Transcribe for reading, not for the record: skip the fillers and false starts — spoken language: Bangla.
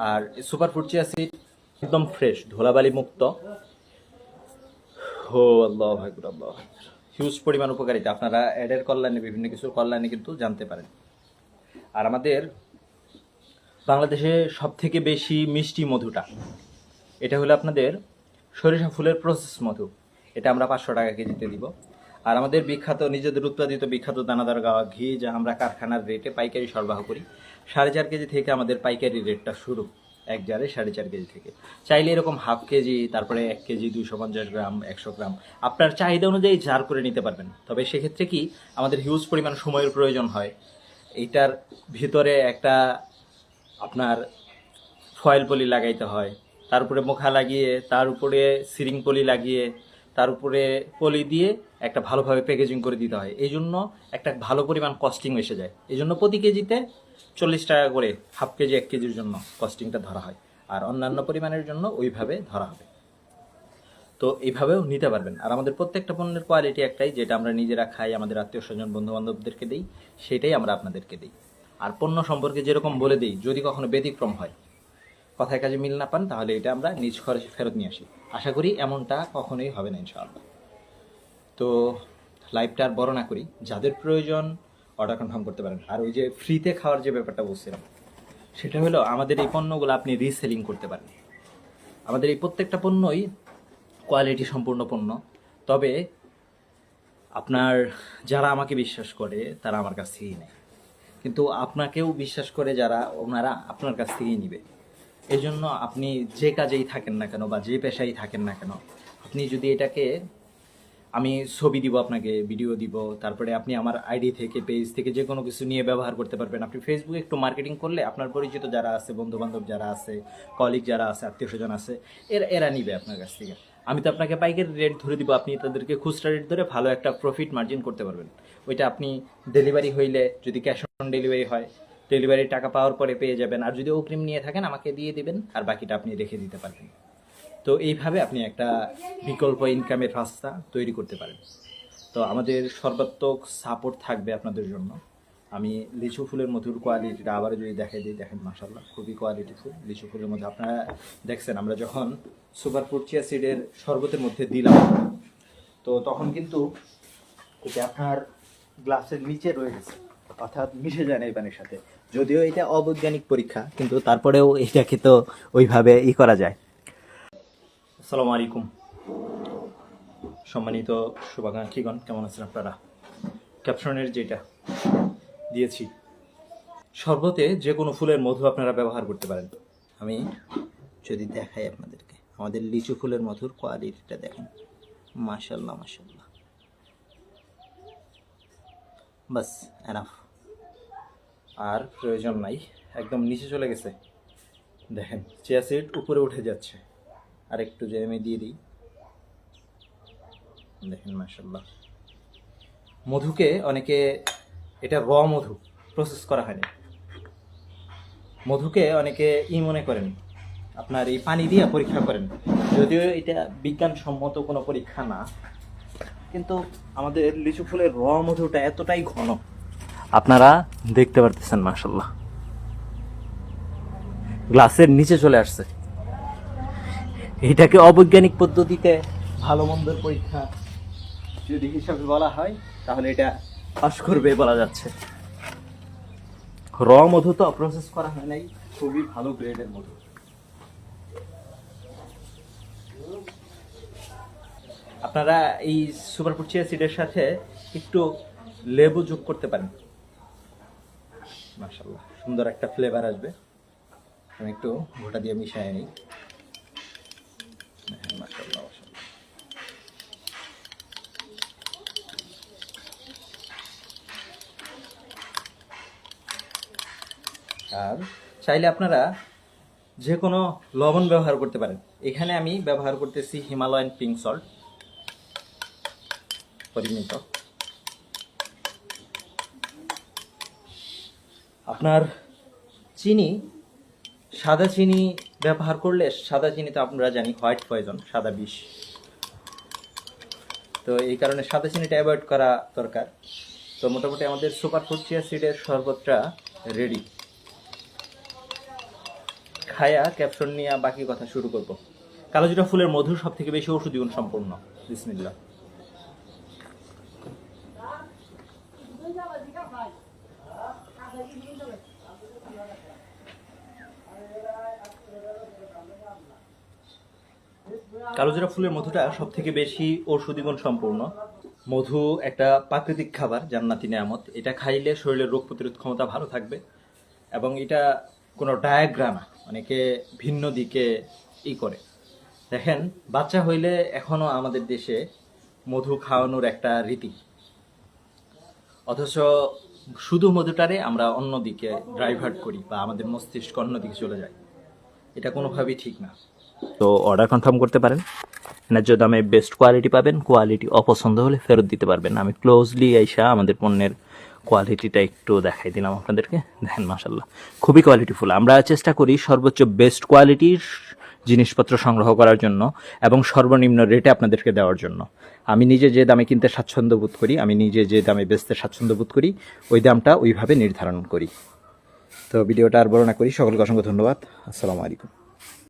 আর সুপার ফুড চিয়া সিড একদম ফ্রেশ, ধুলাবালি মুক্ত। হো আল্লাহ আকবার, আল্লাহ আকবার। হিউজ পরিমাণ উপকারিতা আপনারা অ্যাডের কল্যাণে, বিভিন্ন কিছুর কল্যাণে কিন্তু জানতে পারেন। আর আমাদের বাংলাদেশে সব থেকে বেশি মিষ্টি মধুটা, এটা হলো আপনাদের সরিষা ফুলের প্রসেস মধু। এটা আমরা 500 টাকা কেজিতে দিব। আর আমাদের বিখ্যাত, নিজেদের উৎপাদিত বিখ্যাত দানাদার গাওয়া ঘি, যা আমরা কারখানার রেটে পাইকারি সরবরাহ করি, 4.5 কেজি থেকে আমাদের পাইকারি রেটটা শুরু, এক জারে 4.5 কেজি থেকে। চাইলে এরকম হাফ কেজি, তারপরে 1 কেজি, 250 গ্রাম, 100 গ্রাম আপনার চাহিদা অনুযায়ী জার করে নিতে পারবেন। তবে সেক্ষেত্রে কি আমাদের হিউজ পরিমাণ সময়ের প্রয়োজন হয়। এইটার ভিতরে একটা আপনার ফয়েল পলি লাগাইতে হয়, তার উপরে মুখা লাগিয়ে, তার উপরে সিরিং পলি লাগিয়ে, তার উপরে পলি দিয়ে একটা ভালোভাবে প্যাকেজিং করে দিতে হয়। এই জন্য একটা ভালো পরিমাণ কস্টিং এসে যায়। এই জন্য প্রতি কেজিতে 40 টাকা করে, হাফ কেজি 1 কেজির জন্য কস্টিংটা ধরা হয়। আর অন্যান্য পরিমাণের জন্য ওইভাবে ধরা হবে। তো এইভাবেও নিতে পারবেন। আর আমাদের প্রত্যেকটা পণ্যের কোয়ালিটি একটাই, যেটা আমরা নিজেরা খাই, আমাদের আত্মীয় স্বজন বন্ধু বান্ধবদেরকে দিই, সেটাই আমরা আপনাদেরকে দিই। আর পণ্য সম্পর্কে যেরকম বলে দিই, যদি কখনো ব্যতিক্রম হয়, কথায় কাজে মিল না পান, তাহলে এটা আমরা নিজ খরচে ফেরত নিয়ে আসি। আশা করি এমনটা কখনোই হবে না ইনশাআল্লাহ। তো লাইভটা আর বড় না করি, যাদের প্রয়োজন অর্ডার কনফার্ম করতে পারেন। আর ওই যে ফ্রিতে খাওয়ার যে ব্যাপারটা বলছিলাম, সেটা হলো আমাদের এই পণ্যগুলো আপনি রিসেলিং করতে পারেন। আমাদের এই প্রত্যেকটা পণ্যই কোয়ালিটি সম্পূর্ণ পণ্য। তবে আপনার যারা আমাকে বিশ্বাস করে তারা আমার কাছ থেকেই নেয়, কিন্তু আপনাকেও বিশ্বাস করে যারা, ওনারা আপনার কাছ থেকেই নিবে। এই জন্য আপনি যে কাজেই থাকেন না কেন বা যে পেশায় থাকেন না কেন, আপনি যদি এটাকে, আমি ছবি দিব আপনাকে, ভিডিও দিব, তারপরে আপনি আমার আইডি থেকে, পেজ থেকে যে কোনো কিছু নিয়ে ব্যবহার করতে পারবেন। আপনি ফেসবুকে একটু মার্কেটিং করলে আপনার পরিচিত যারা আছে, বন্ধুবান্ধব যারা আছে, কলিগ যারা আছে, আত্মীয় স্বজন আছে, এরা নিবে আপনার কাছ থেকে। আমি তো আপনাকে পাইকারি রেট ধরে দিব, আপনি তাদেরকে খুচরা রেট ধরে ভালো একটা প্রফিট মার্জিন করতে পারবেন। ওইটা আপনি ডেলিভারি হইলে, যদি ক্যাশ অন ডেলিভারি হয়, ডেলিভারির টাকা পাওয়ার পরে পেয়ে যাবেন। আর যদি অগ্রিম নিয়ে থাকেন, আমাকে দিয়ে দিবেন, আর বাকিটা আপনি রেখে দিতে পারবেন। তো এইভাবে আপনি একটা বিকল্প ইনকামের রাস্তা তৈরি করতে পারেন। তো আমাদের সর্বাত্মক সাপোর্ট থাকবে আপনাদের জন্য। আমি লিচু ফুলের মধুর কোয়ালিটিটা আবারও যদি দেখাই দিই, দেখেন মাশাআল্লাহ খুবই কোয়ালিটিফুল লিচু ফুলের মধ্যে। আপনারা দেখছেন আমরা যখন সুপার ফুড চিয়া সিডের শরবতের মধ্যে দিলাম, তো তখন কিন্তু এটা আপনার গ্লাসের নিচে রয়ে গেছে, অর্থাৎ মিশে যায় না এই পানির সাথে। যদিও এটা অবৈজ্ঞানিক পরীক্ষা, কিন্তু তারপরেও এটাকে তো ওইভাবে করা যায়। আসসালামু আলাইকুম সম্মানিত শুভাকাঙ্ক্ষীগণ, কেমন আছেন আপনারা? ক্যাপশনের যেটা দিয়েছি, শরবতে যে কোনো ফুলের মধু আপনারা ব্যবহার করতে পারেন। আমি যদি দেখাই আপনাদেরকে, আমাদের লিচু ফুলের মধুর কোয়ালিটিটা দেখেন, মাশাআল্লাহ মাশাআল্লাহ। বাস এনাফ, আর প্রয়োজন নাই। একদম নিচে চলে গেছে, দেখেন চিয়া সিড উপরে উঠে যাচ্ছে। আর একটু যে আমি দিয়ে দিই, দেখেন মাশাআল্লাহ। মধুকে অনেকে, এটা র মধু, প্রসেস করা হয়নি। মধুকে অনেকে মনে করেন আপনার এই পানি দিয়ে পরীক্ষা করেন, যদিও এটা বিজ্ঞানসম্মত কোনো পরীক্ষা না। কিন্তু আমাদের লিচু ফুলের র মধুটা এতটাই ঘন, আপনারা দেখতে পারতেছেন মাশাআল্লাহ, গ্লাসের নিচে চলে আসছে। এটাকে অবৈজ্ঞানিক পদ্ধতিতে ভালো মন্দের পরীক্ষা যদি হিসাবে বলা হয়, তাহলে এটা পাস করবে বলা যাচ্ছে। র মধু তো প্রসেস করা হয় নাই, খুবই ভালো গ্রেডের মধু। আপনারা এই সুপার ফুড চিয়া সিডের সাথে একটু লেবু যোগ করতে পারেন, মাশাআল্লাহ সুন্দর একটা ফ্লেভার আসবে। আমি একটু গোটা দিয়ে মিশিয়ে নিই, মাশাআল্লাহ মাশাআল্লাহ। আর চাইলে আপনারা যে কোনো লবণ ব্যবহার করতে পারেন। এখানে আমি ব্যবহার করতেছি হিমালয়ান পিঙ্ক সল্ট পরিমিত। আপনার চিনি, সাদা চিনি ব্যবহার করলে, সাদা চিনি তো আপনারা জানি হোয়াইট পয়জন, সাদা বিষ। তো এই কারণে সাদা চিনিটা অ্যাভয়েড করা দরকার। তো মোটামুটি আমাদের সুপার ফুড চিয়া সিডের শরবতটা রেডি। খায়া ক্যাপশন নিয়ে বাকি কথা শুরু করব। কালোজিরা ফুলের মধু সব থেকে বেশি ঔষধি গুণ সম্পূর্ণ। বিসমিল্লাহ। কালোজিরা ফুলের মধুটা সব থেকে বেশি ঔষধি গুণ সম্পূর্ণ। মধু একটা প্রাকৃতিক খাবার, জান্নাতি নেয়ামত। এটা খাইলে শরীরের রোগ প্রতিরোধ ক্ষমতা ভালো থাকবে এবং এটা কোনো ডায়াগ্রাম অনেকে ভিন্ন দিকে করে দেখেন। বাচ্চা হইলে এখনো আমাদের দেশে মধু খাওয়ানোর একটা রীতি, অথচ শুধু মধুটারে আমরা অন্যদিকে ডাইভার্ট করি বা আমাদের মস্তিষ্ক অন্যদিকে চলে যায়। এটা কোনোভাবেই ঠিক না। তো অর্ডার কনফার্ম করতে পারেন, ন্যায্য দামে বেস্ট কোয়ালিটি পাবেন। কোয়ালিটি অপছন্দ হলে ফেরত দিতে পারবেন। আমি ক্লোজলি আইসা আমাদের পণ্যের কোয়ালিটিটা একটু দেখাই দিলাম আপনাদেরকে। দেখেন মাশাল্লাহ খুবই কোয়ালিটিফুল। আমরা চেষ্টা করি সর্বোচ্চ বেস্ট কোয়ালিটির জিনিসপত্র সংগ্রহ করার জন্য এবং সর্বনিম্ন রেটে আপনাদেরকে দেওয়ার জন্য। আমি নিজে যে দামে কিনতে স্বাচ্ছন্দ্য বোধ করি, আমি নিজে যে দামে বেচতে স্বাচ্ছন্দ্য বোধ করি, ওই দামটা ওইভাবে নির্ধারণ করি। তো ভিডিওটা আর বড় না করি, সকলকে অসংখ্য ধন্যবাদ। আসসালামু আলাইকুম।